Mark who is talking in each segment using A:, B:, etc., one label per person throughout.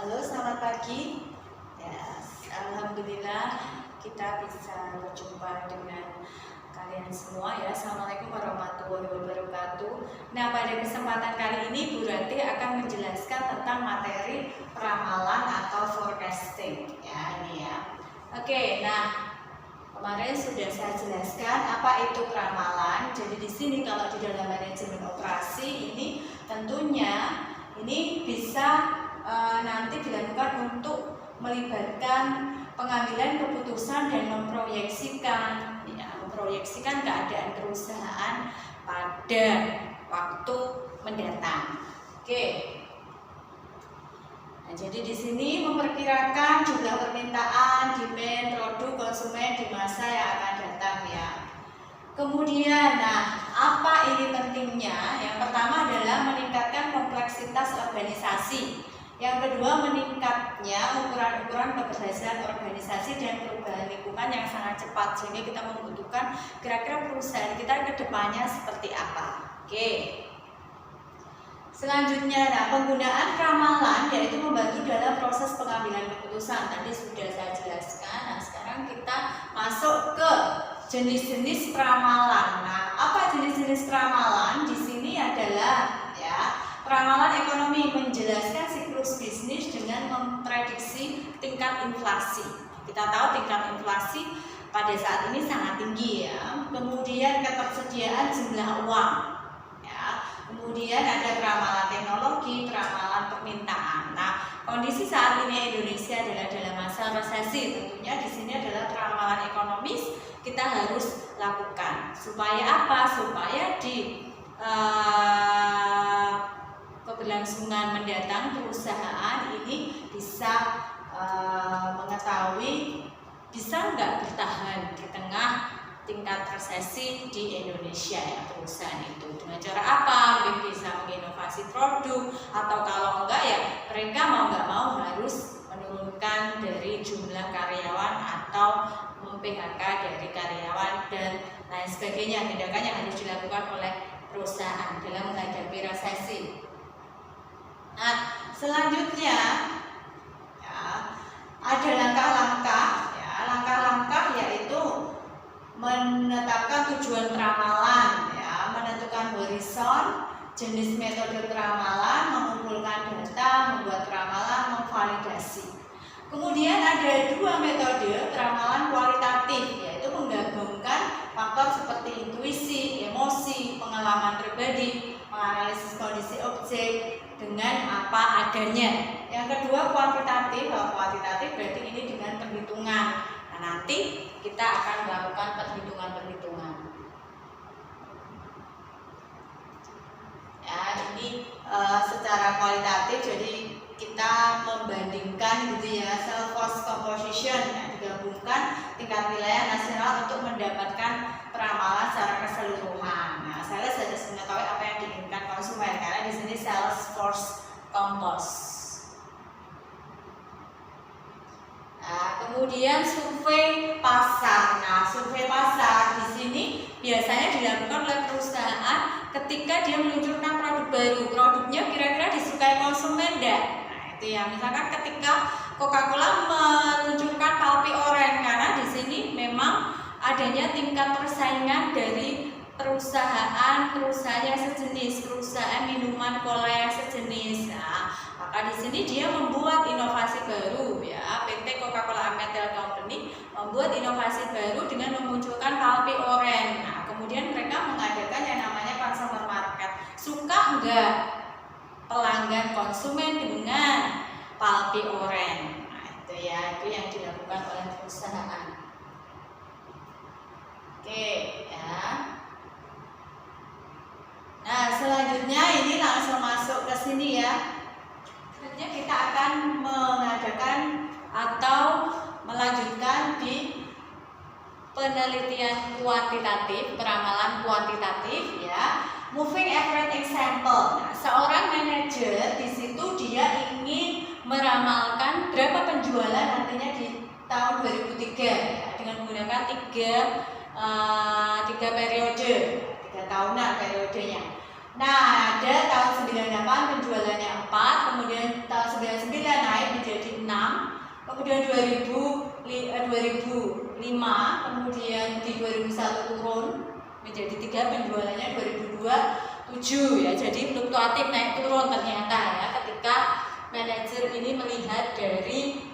A: Halo, selamat pagi. Ya, alhamdulillah kita bisa berjumpa dengan kalian semua ya. Assalamualaikum warahmatullahi wabarakatuh. Nah, pada kesempatan kali ini Bu Ranti akan menjelaskan tentang materi ramalan atau forecasting. Ya, ini ya. Oke, nah kemarin sudah saya jelaskan apa itu ramalan. Jadi di sini kalau di dalam manajemen operasi ini tentunya ini bisa nanti dilakukan untuk melibatkan pengambilan keputusan dan memproyeksikan keadaan perusahaan pada waktu mendatang. Oke. Nah, jadi di sini memperkirakan jumlah permintaan, demand, produk konsumen di masa yang akan datang ya. Kemudian, nah, apa ini pentingnya? Yang pertama adalah meningkatkan kompleksitas organisasi. Yang kedua, meningkatnya ukuran-ukuran keberhasilan organisasi dan perubahan lingkungan yang sangat cepat. Sehingga kita membutuhkan kira-kira perusahaan kita ke depannya seperti apa. Oke. Selanjutnya, nah, penggunaan ramalan yaitu membantu dalam proses pengambilan keputusan. Tadi sudah saya jelaskan. Nah, sekarang kita masuk ke jenis-jenis ramalan. Nah, apa jenis-jenis ramalan? Di sini adalah ya, ramalan ekonomi menjelaskan siklus bisnis dengan memprediksi tingkat inflasi. Kita tahu tingkat inflasi pada saat ini sangat tinggi ya. Kemudian ketersediaan jumlah uang. Ya. Kemudian ada ramalan teknologi, ramalan permintaan. Nah, kondisi saat ini Indonesia adalah dalam masa resesi. Tentunya di sini adalah ramalan ekonomis kita harus lakukan. Supaya apa? Supaya di keberlangsungan mendatang perusahaan ini bisa mengetahui bisa nggak bertahan di tengah tingkat resesi di Indonesia ya perusahaan itu. Dengan cara apa? Mungkin bisa menginovasi produk atau kalau enggak ya mereka mau nggak mau harus menurunkan dari jumlah karyawan atau mem-PHK dari karyawan dan lain sebagainya. Tindakan yang harus dilakukan oleh perusahaan dalam menghadapi resesi. Nah, selanjutnya ya, ada langkah-langkah ya, langkah-langkah yaitu menetapkan tujuan ramalan ya, menentukan horizon, jenis metode ramalan, mengumpulkan data, membuat ramalan, memvalidasi. Kemudian ada dua metode ramalan kualitatif yaitu menggabungkan faktor seperti intuisi, emosi, pengalaman pribadi, menganalisis kondisi objek dengan apa adanya. Yang kedua kuantitatif. Kalau kuantitatif berarti ini dengan perhitungan. Nah, nanti kita akan melakukan perhitungan-perhitungan. Ya, ini secara kualitatif jadi kita membandingkan gitu ya self cost composition ya, digabungkan tingkat wilayah nasional untuk mendapatkan peramalan secara keseluruhan. Nah, sales harus mengetahui apa yang diinginkan konsumen karena di sini sales force compose. Nah, kemudian survei pasar. Nah, survei pasar di sini biasanya dilakukan oleh perusahaan ketika dia meluncurkan produk baru. Produknya kira-kira disukai konsumen enggak? Nah, itu ya. Misalkan ketika Coca-Cola meluncurkan Palpi Orange karena di sini memang adanya tingkat persaingan dari perusahaan yang sejenis, perusahaan minuman cola yang sejenis. Nah, maka di sini dia membuat inovasi baru ya. PT Coca-Cola Amatil Company membuat inovasi baru dengan memunculkan Palpi Orange. Nah, kemudian mereka mengadakan yang namanya consumer market. Suka enggak pelanggan konsumen dengan Palpi Orange? Nah, itu ya, itu yang dilakukan oleh perusahaan. Oke, ya. Nah, selanjutnya ini langsung masuk ke sini ya. Selanjutnya kita akan mengadakan atau melanjutkan di penelitian kuantitatif, peramalan kuantitatif ya. Moving average example. Nah, seorang manajer di situ dia ingin meramalkan berapa penjualan nantinya di tahun 2003 ya, dengan menggunakan tiga periode, 3 tahunan periodenya. Nah, ada tahun 98 penjualannya 4, kemudian tahun 99 naik kemudian 2005, kemudian di 2001 turun menjadi 3, penjualannya 2002 7 ya. Jadi fluktuatif naik turun ternyata ya ketika manajer ini melihat dari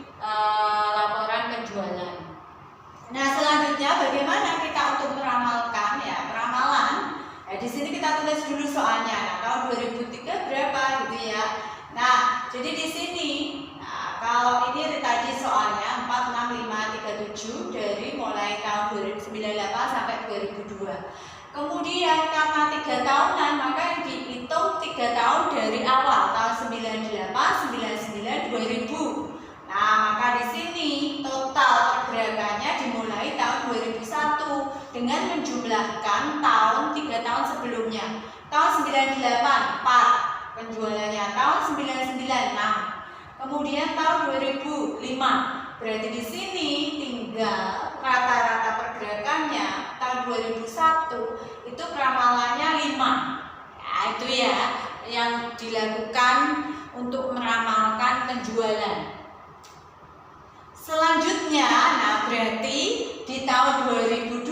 A: laporan penjualan. Nah, selanjutnya bagaimana kita untuk meramalkan ya, peramalan. Ya, di sini kita tulis dulu soalnya. Nah, tahun 2003 berapa gitu ya. Nah, jadi di sini kalau ini tadi soalnya 4, 6, 5, 3, 7 dari mulai tahun 1998 sampai 2002. Kemudian karena 3 tahunan maka yang dihitung 3 tahun dari awal tahun 98, 99, 2000. Nah, maka di sini total pergerakannya dimulai tahun 2001 dengan menjumlahkan tahun 3 tahun sebelumnya. Tahun 98 4 penjualannya, tahun 99 6. Kemudian tahun 2005. Berarti di sini tinggal rata-rata pergerakannya tahun 2001 itu peramalannya 5. Ya, itu ya yang dilakukan untuk meramalkan penjualan. Selanjutnya, nah berarti di tahun 2002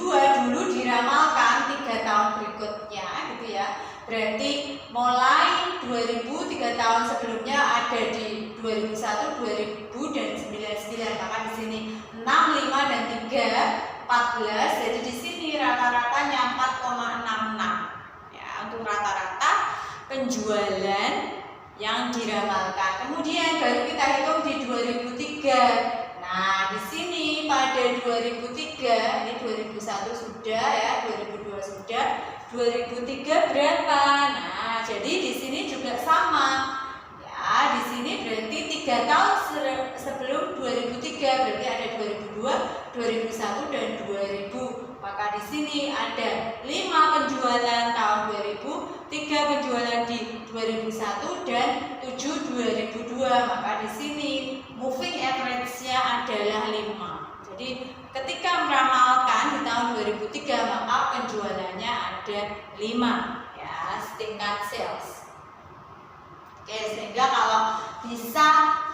A: dulu diramalkan 3 tahun berikutnya gitu ya. Berarti mulai 2000 3 tahun sebelumnya ada di 2001, 2000 dan 99. Maka di sini 6, 5 dan 3 14. Jadi di sini rata-ratanya 4,66. Ya, untuk rata-rata penjualan yang diramalkan. Kemudian baru kita hitung di 2003. Nah, di sini pada 2003, ini 2001 sudah ya, 2002 sudah, 2003 berapa? Nah, jadi di sini juga sama. Ya, di sini berarti 3 tahun sebelum 2003, berarti ada 2002, 2001 dan 2000. Maka di sini ada 5 penjualan tahun 2000, 3 penjualan di 2001 dan 7 2002. Maka di sini moving average-nya adalah 5. Jadi ketika meramalkan di tahun 2003 maka penjualannya ada 5 ya, tingkat sales. Oke, sehingga kalau bisa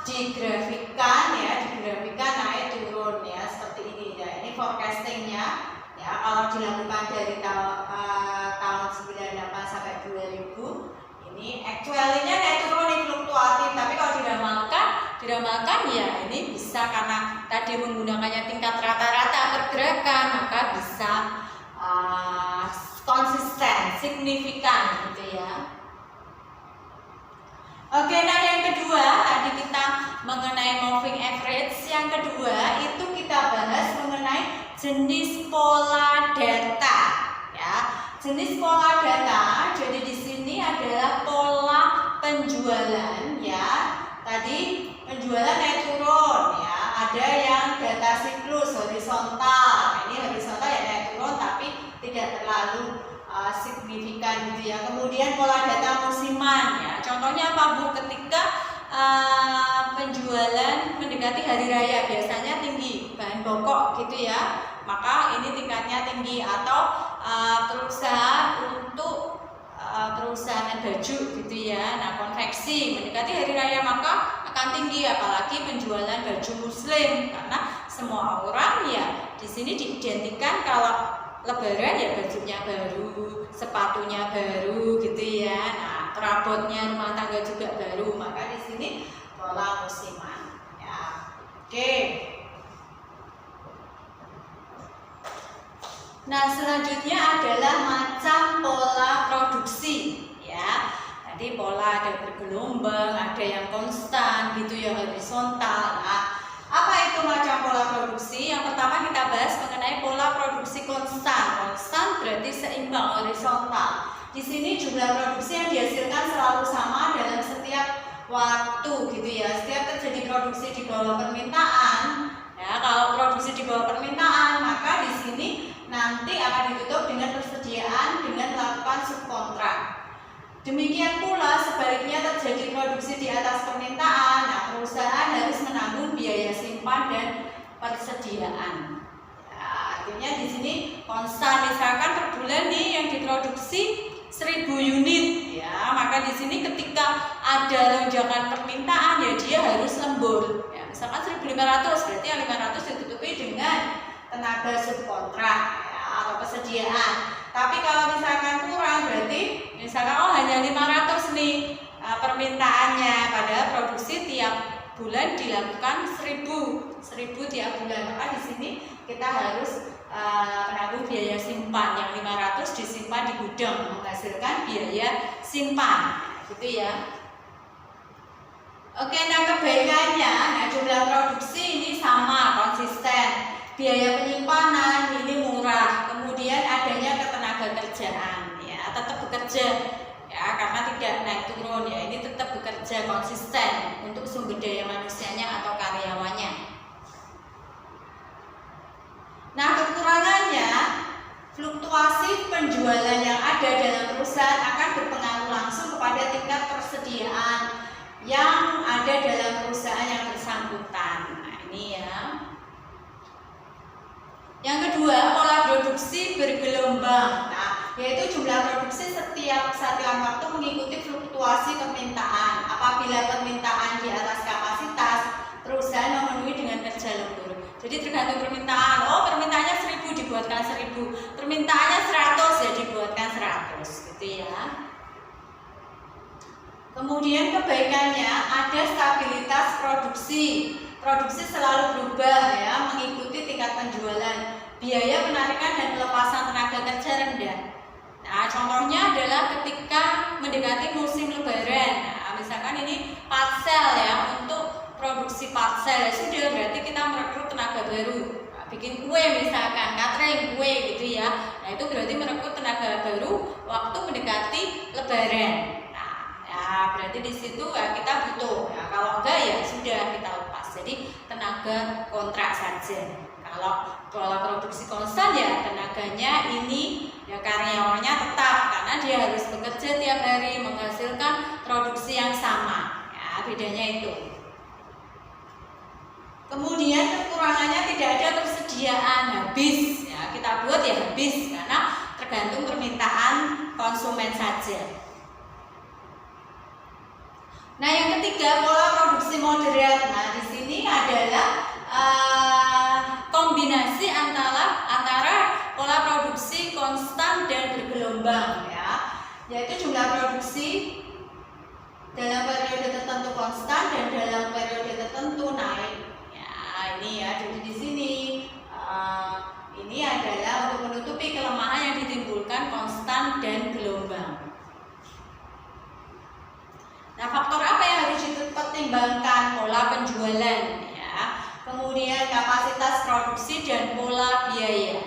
A: digrafikan ya, digrafikan naik turun ya seperti ini ya. Ini forecastingnya ya, kalau dilakukan dari tahun 98 sampai 2000 ini actualnya naik turun, ini fluktuatif. Tapi kalau diramalkan ya ini bisa, karena tadi menggunakannya tingkat rata-rata pergerakan maka bisa konsisten, signifikan gitu ya. Oke, nah yang kedua tadi kita mengenai moving average. Yang kedua itu kita bahas mengenai jenis pola data ya. Jenis pola data, jadi di sini adalah pola penjualan ya. Tadi penjualan naik turun ya. Ada yang data siklus horizontal. Nah, ini horizontal ya, naik turun tapi tidak terlalu signifikan gitu ya. Kemudian pola data musiman ya. Contohnya apa Bu? Ketika penjualan mendekati hari raya biasanya tinggi bahan pokok gitu ya, maka ini tingkatnya tinggi. Atau perusahaan untuk perusahaan baju gitu ya, nah konveksi mendekati hari raya maka akan tinggi, apalagi penjualan baju muslim karena semua orang ya di sini diidentikan kalau Lebaran ya bajunya baru, sepatunya baru gitu ya. Nah, perabotnya rumah tangga juga baru, maka di sini pola musiman ya. Oke. Nah, selanjutnya adalah macam pola produksi ya. Tadi pola ada bergelombang, ada yang konstan gitu ya, horizontal. Nah, apa itu macam pola produksi? Yang pertama kita bahas mengenai pola produksi konstan. Konstan berarti seimbang, horizontal. Di sini jumlah produksi yang dihasilkan selalu sama dalam setiap waktu gitu ya. Setiap terjadi produksi di bawah permintaan, ya kalau produksi di bawah permintaan maka di sini nanti akan ditutup dengan persediaan dengan melakukan subkontrak. Demikian pula sebaliknya terjadi produksi di atas permintaan, nah perusahaan harus menanggung biaya simpan dan persediaan. Ya, artinya di sini konstan, misalkan per bulan nih yang diproduksi 1000 unit, ya maka di sini ketika ada lonjakan permintaan ya dia harus lembur, ya, misalkan 1.500, berarti yang 500 ditutupi dengan tenaga subkontrak ya, atau persediaan. Tapi kalau misalkan kurang, berarti misalkan hanya 500 nih permintaannya, pada produksi tiap bulan dilakukan 1000 tiap bulan, maka di sini kita harus menanggung biaya simpan yang 500 disimpan di gudang menghasilkan biaya simpan, gitu ya. Oke, nah kebaikannya, jumlah produksi ini sama, konsisten, biaya penyimpanan ini murah, kemudian adanya ketenaga kerjaan, ya tetap bekerja, ya karena tidak naik turun, ya ini tetap bekerja konsisten untuk sumber daya manusianya atau karyawannya. Nah, kekurangannya, fluktuasi penjualan yang ada dalam perusahaan akan berpengaruh langsung kepada tingkat persediaan yang ada dalam perusahaan yang bersangkutan. Nah, ini ya. Yang kedua, pola produksi bergelombang. Nah, yaitu jumlah produksi setiap waktu mengikuti fluktuasi permintaan. Apabila permintaan di atas kapasitas, perusahaan memenuhi dengan kerja lembur. Jadi tergantung permintaan. Oh, permintaannya 1000 dibuatkan 1000, permintaannya 100 ya dibuatkan 100, gitu ya. Kemudian kebaikannya ada stabilitas produksi. Produksi selalu berubah ya, mengikuti tingkat penjualan. Biaya penarikan dan pelepasan tenaga kerja rendah. Nah, contohnya adalah ketika mendekati musim lebaran. Nah, misalkan ini parcel ya, untuk produksi parcel ya sudah, berarti kita merekrut tenaga baru. Nah, bikin kue misalkan, catering kue gitu ya. Nah, itu berarti merekrut tenaga baru waktu mendekati lebaran. Nah, berarti di situ ya kita butuh. Ya, kalau enggak ya sudah kita lepas. Jadi tenaga kontrak saja. Kalau pola produksi konstan ya tenaganya ini ya karyawannya tetap, karena dia harus bekerja tiap hari menghasilkan produksi yang sama. Ya, bedanya itu. Kemudian kekurangannya tidak ada persediaan, habis. Ya, kita buat ya habis karena tergantung permintaan konsumen saja. Nah, yang ketiga, pola produksi moderat. Nah, di sini adalah kombinasi antara pola produksi konstan dan bergelombang ya, yaitu jumlah produksi dalam periode tertentu konstan dan dalam periode tertentu naik. Ya, ini ya, jadi di sini ini adalah untuk menutupi kelemahan yang ditimbulkan konstan dan gelombang. Nah, faktor apa yang harus dipertimbangkan? Pola penjualan ya, kemudian kapasitas produksi dan pola biaya.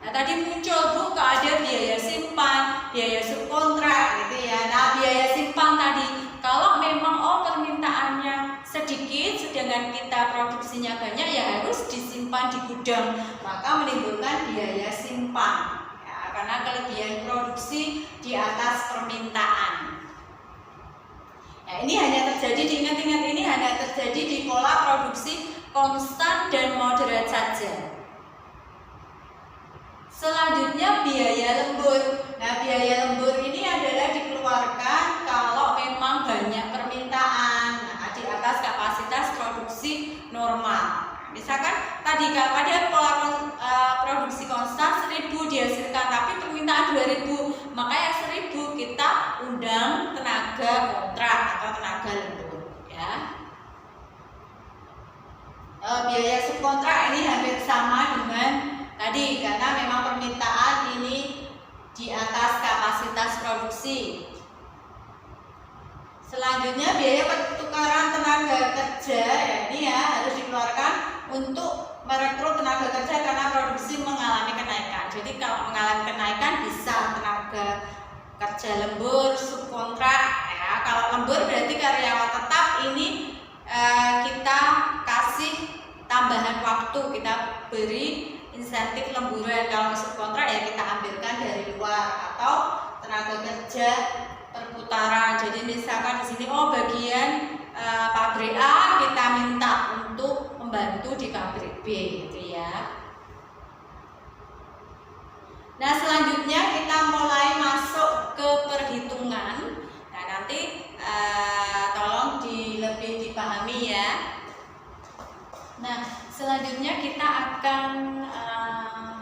A: Nah, tadi muncul Bu, ada biaya simpan, biaya subkontrak gitu ya. Nah, biaya simpan tadi, kalau memang permintaannya sedikit sedangkan kita produksinya banyak ya harus disimpan di gudang, maka menimbulkan biaya simpan. Karena kelebihan produksi di atas permintaan. Nah, ini hanya terjadi, diingat-ingat, ini hanya terjadi di pola produksi konstan dan moderat saja. Selanjutnya biaya lembur. Nah, biaya lembur ini adalah dikeluarkan kalau memang banyak permintaan, di atas kapasitas produksi normal. Misalkan tadi pada pola produksi konstan 1000 dihasilkan, tapi permintaan 2000, maka yang 1000 kita undang tenaga kontrak atau tenaga lembur ya. Biaya subkontrak ini hampir sama dengan tadi, karena memang permintaan ini di atas kapasitas produksi. Selanjutnya biaya pertukaran tenaga kerja ya, ini ya harus dikeluarkan untuk merekrut tenaga kerja karena produksi mengalami kenaikan. Jadi kalau mengalami kenaikan bisa tenaga kerja lembur, subkontrak ya. Kalau lembur berarti karyawan tetap, ini kita kasih tambahan waktu, kita beri insentif lemburan. Kalau subkontrak ya kita ambilkan dari luar, atau tenaga kerja perputaran. Jadi misalkan di sini bagian pabrik A kita minta untuk membantu di pabrik B gitu ya. Nah, selanjutnya kita mulai masuk ke perhitungan. Nah, nanti tolong lebih Selanjutnya kita akan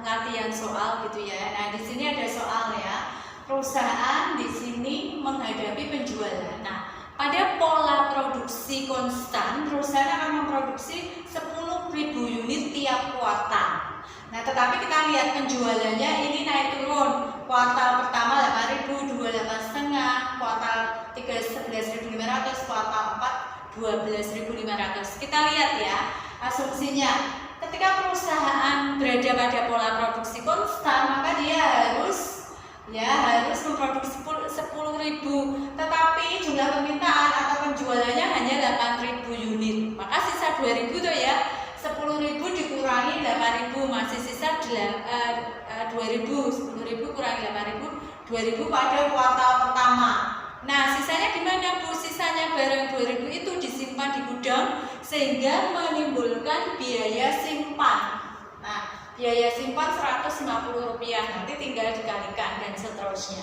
A: latihan soal gitu ya. Nah, di sini ada soal ya. Perusahaan di sini menghadapi penjualan. Nah, pada pola produksi konstan, perusahaan akan memproduksi 10.000 unit tiap kuartal. Nah, tetapi kita lihat penjualannya ini naik turun. Kuartal pertama 8.000, 28,5, kuartal 3 11.500, kuartal 4 12.500. Kita lihat ya asumsinya. Ketika perusahaan berada pada pola produksi konstan, maka dia harus memproduksi 10.000, tetapi jumlah permintaan atau penjualannya hanya 8.000 unit. Maka sisa 2.000 tuh ya. 10.000 dikurangi 8.000 masih sisa 2.000. 10.000 kurangi 8.000, 2.000 pada kuartal pertama. Nah, sisanya gimana Bu? Sisanya barang 2.000 itu disimpan di gudang sehingga menimbulkan biaya simpan. Nah, biaya simpan Rp150, nanti tinggal dikalikan dan seterusnya.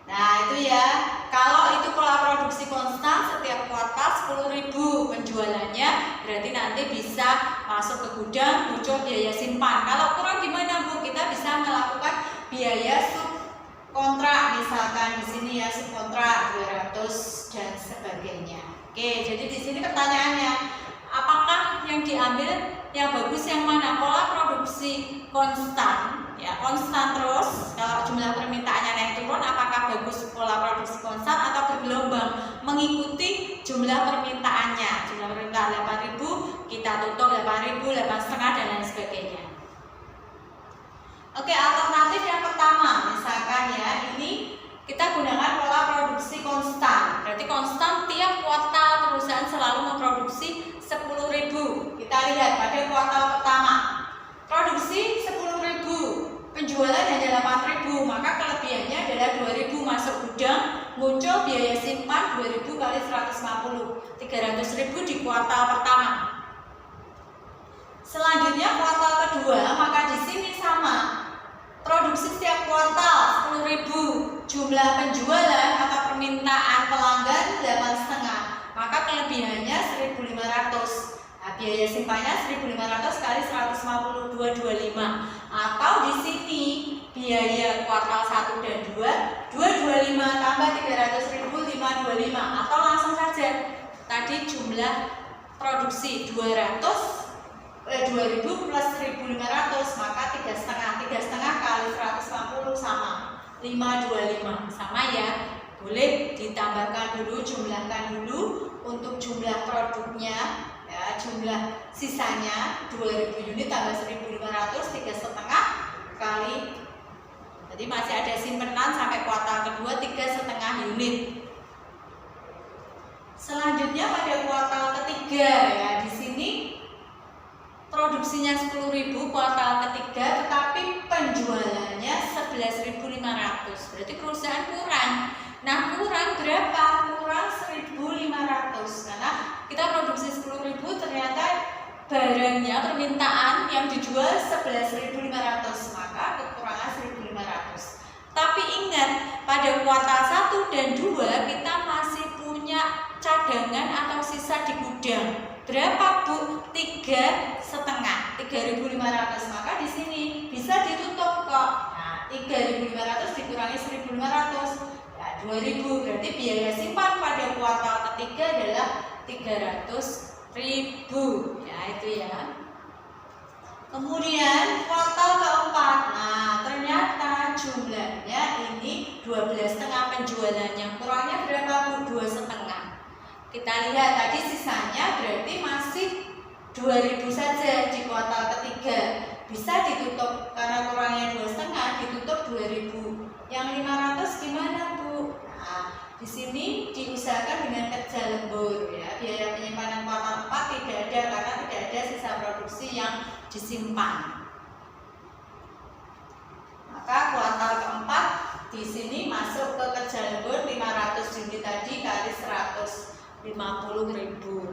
A: Nah, itu ya. Kalau itu pola produksi konstan setiap kuartal 10.000 penjualannya, berarti nanti bisa masuk ke gudang, muncul biaya simpan. Kalau kurang gimana Bu? Kita bisa melakukan biaya subkontrak, misalkan di sini ya subkontrak 200 dan sebagainya. Oke, jadi di sini pertanyaannya, apakah yang diambil yang bagus yang mana? Pola produksi konstan, ya konstan terus. Kalau jumlah permintaannya naik turun, apakah bagus pola produksi konstan atau bergelombang mengikuti jumlah permintaannya? Jumlah permintaan 8.000, kita tutup 8.000, 8,5 dan lain sebagainya. Oke, alternatif yang pertama, misalkan ya ini kita gunakan pola produksi konstan. Berarti konstan tiap kuartal perusahaan selalu memproduksi 10.000. Kita lihat pada kuartal pertama produksi 10.000, penjualan hanya 8.000, maka kelebihannya adalah 2.000 masuk gudang, muncul biaya simpan 2.000 kali 150, 300.000 di kuartal pertama. Selanjutnya kuartal kedua, maka di sini sama. Produksi setiap kuartal 10.000, jumlah penjualan atau permintaan pelanggan 8,5, maka kelebihannya 1.500. Nah, biaya simpannya 1.500 kali 150, 225. Atau di sini biaya kuartal 1 dan 2, 225 tambah 300.000, 525. Atau langsung saja tadi jumlah produksi 2.000 plus 1.500, maka 3,5 kali 150 sama 525, sama ya. Boleh ditambahkan dulu, jumlahkan dulu untuk jumlah produknya ya, jumlah sisanya 2.000 unit tambah 1.500, 3,5 kali, jadi masih ada simpenan sampai kuartal kedua 3,5 unit. Selanjutnya pada kuartal ketiga ya, di sini produksinya 10.000 kuartal ketiga, tetapi penjualannya 11.500. Berarti perusahaan kurang. Nah, kurang berapa? Kurang 1.500. Karena kita produksi 10.000, ternyata barangnya permintaan yang dijual 11.500, maka kekurangan 1.500. Tapi ingat, pada kuartal 1 dan 2 kita masih punya cadangan atau sisa di gudang. Berapa Bu? 3,5, 3.500. Maka di sini bisa ditutup kok. Nah, 3.500 dikurangi 1.500, ya 2.000. Berarti biaya simpan pada kuartal ketiga adalah 300.000. Ya itu ya. Kemudian kuartal keempat. Nah, ternyata jumlahnya ini 12,5 penjualannya. Kurangnya berapa Bu? 2,5. Kita lihat tadi sisanya berarti masih 2.000 saja di kuartal ketiga. Bisa ditutup karena kurangnya 2,5, ditutup 2.000. Yang 500 gimana Bu? Nah, di sini diusahakan dengan kerja lembur ya. Biaya penyimpanan kuartal 4 tidak ada karena tidak ada sisa produksi yang disimpan. Maka kuartal keempat di sini masuk ke kerja lembur 500 unit tadi kali 150.000.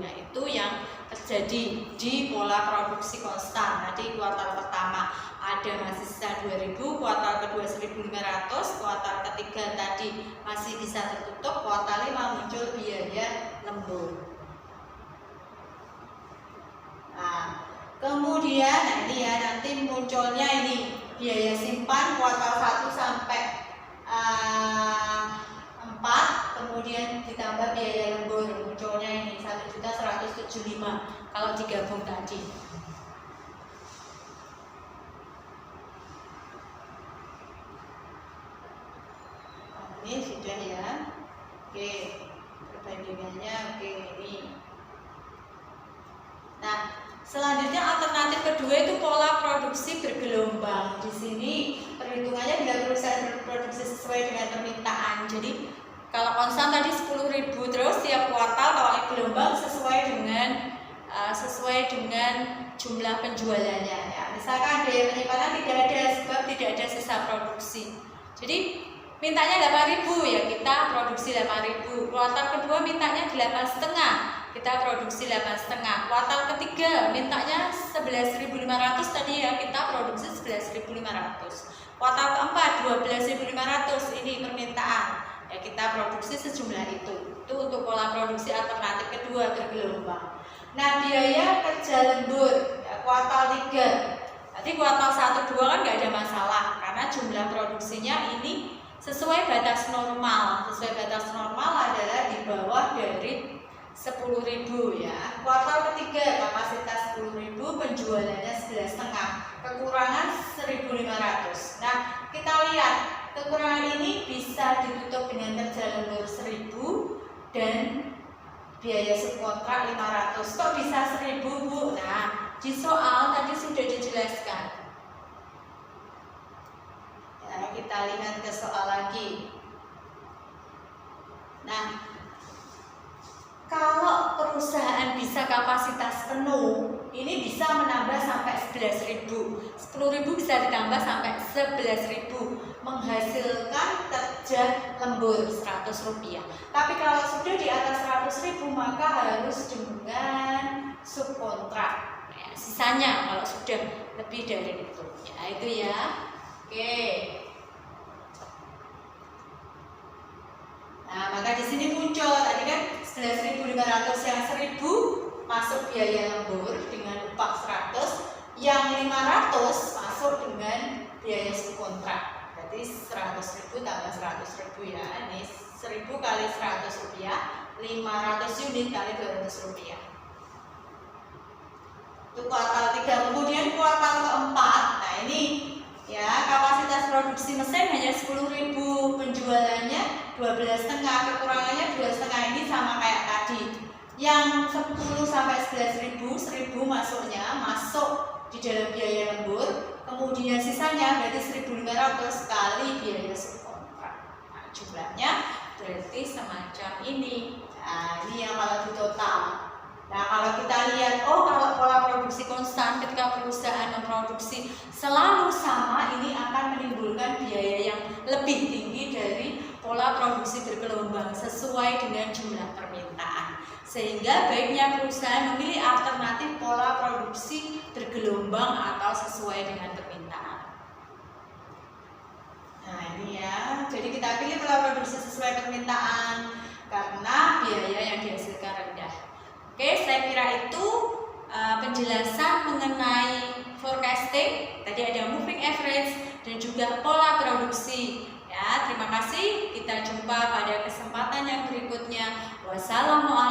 A: Nah, itu yang terjadi di pola produksi konstan. Tadi kuartal pertama ada masih sisa 2.000, kuartal kedua 1.500, kuartal ketiga tadi masih bisa tertutup, kuartal 5 muncul biaya lembur. Kemudian, nah ini ya, nanti munculnya ini biaya simpan kuartal 1 sampai 4, kemudian ditambah biaya lembur, munculnya ini 1.175 kalau digabung tadi. Ini sudah ya. Oke, perbandingannya oke ini. Nah, selanjutnya alternatif kedua itu pola produksi bergelombang. Di sini perhitungannya bila perusahaan berproduksi sesuai dengan permintaan. Jadi kalau konstan tadi 10.000 terus tiap kuartal, kalau gelombang sesuai dengan jumlah penjualannya. Ya, misalkan daya penyimpanan tidak ada sebab tidak ada sisa produksi. Jadi mintanya 8.000 ya kita produksi 8.000. Kuartal kedua mintanya 8,5, kita produksi 8,5. Kuartal ketiga mintanya 11.500 tadi ya, kita produksi 11.500. Kuartal keempat 12.500, ini permintaan ya, kita produksi sejumlah itu. Itu untuk pola produksi alternatif kedua bergelombang. Nah, biaya kerja lembur ya, kuartal 3. Tadi kuartal 1, 2 kan nggak ada masalah karena jumlah produksinya ini sesuai batas normal. Sesuai batas normal adalah di bawah dari 10.000 ya. Kuartal ketiga kapasitas 10.000, penjualannya 11,5, kekurangan 1.500. Nah, kita lihat kekurangan ini bisa ditutup dengan kerja lembur 1.000 dan biaya subkontrak 500. Kok bisa 1.000, Bu? Nah, di soal tadi sudah dijelaskan. Ya, kita lihat ke soal lagi. Nah, kalau perusahaan bisa kapasitas penuh, ini bisa menambah sampai 11.000. 10.000 bisa ditambah sampai 11.000, menghasilkan kerja lembur 100 rupiah. Tapi kalau sudah di atas 100.000 maka harus dengan subkontrak. Ya, sisanya kalau sudah lebih dari itu. Ya, itu ya. Oke. Nah, maka di sini muncul tadi kan 11.500 yang 1.000 masuk biaya lembur dengan upah 100, yang 500 masuk dengan biaya subkontrak. Berarti 100.000 tambah 100.000 ya. Ini 1.000 kali 100 rupiah, 500 unit kali 200 rupiah. Itu kuartal 3. Kemudian kuartal keempat. Nah, ini ya, kapasitas produksi mesin hanya 10.000, penjualannya 12,5, kekurangannya 2,5. Ini sama kayak tadi. Yang 10 sampai 11.000, 1.000 masuk di dalam biaya lembur, kemudian sisanya berarti 1.500 kali biaya subkontrak. Nah, jumlahnya berarti semacam ini. Nah, ini yang kalau di total. Nah, kalau kita lihat, oh kalau pola produksi konstan ketika perusahaan memproduksi selalu sama, ini akan menimbulkan biaya yang lebih tinggi dari pola produksi bergelombang sesuai dengan jumlah permintaan. Sehingga baiknya perusahaan memilih alternatif pola produksi bergelombang atau sesuai dengan permintaan. Nah, ini ya, jadi kita pilih pola produksi sesuai permintaan karena biaya yang dihasilkan rendah. Oke, saya kira itu penjelasan mengenai forecasting. Tadi ada moving average dan juga pola produksi. Ya, terima kasih. Kita jumpa pada kesempatan yang berikutnya. Wassalamualaikum.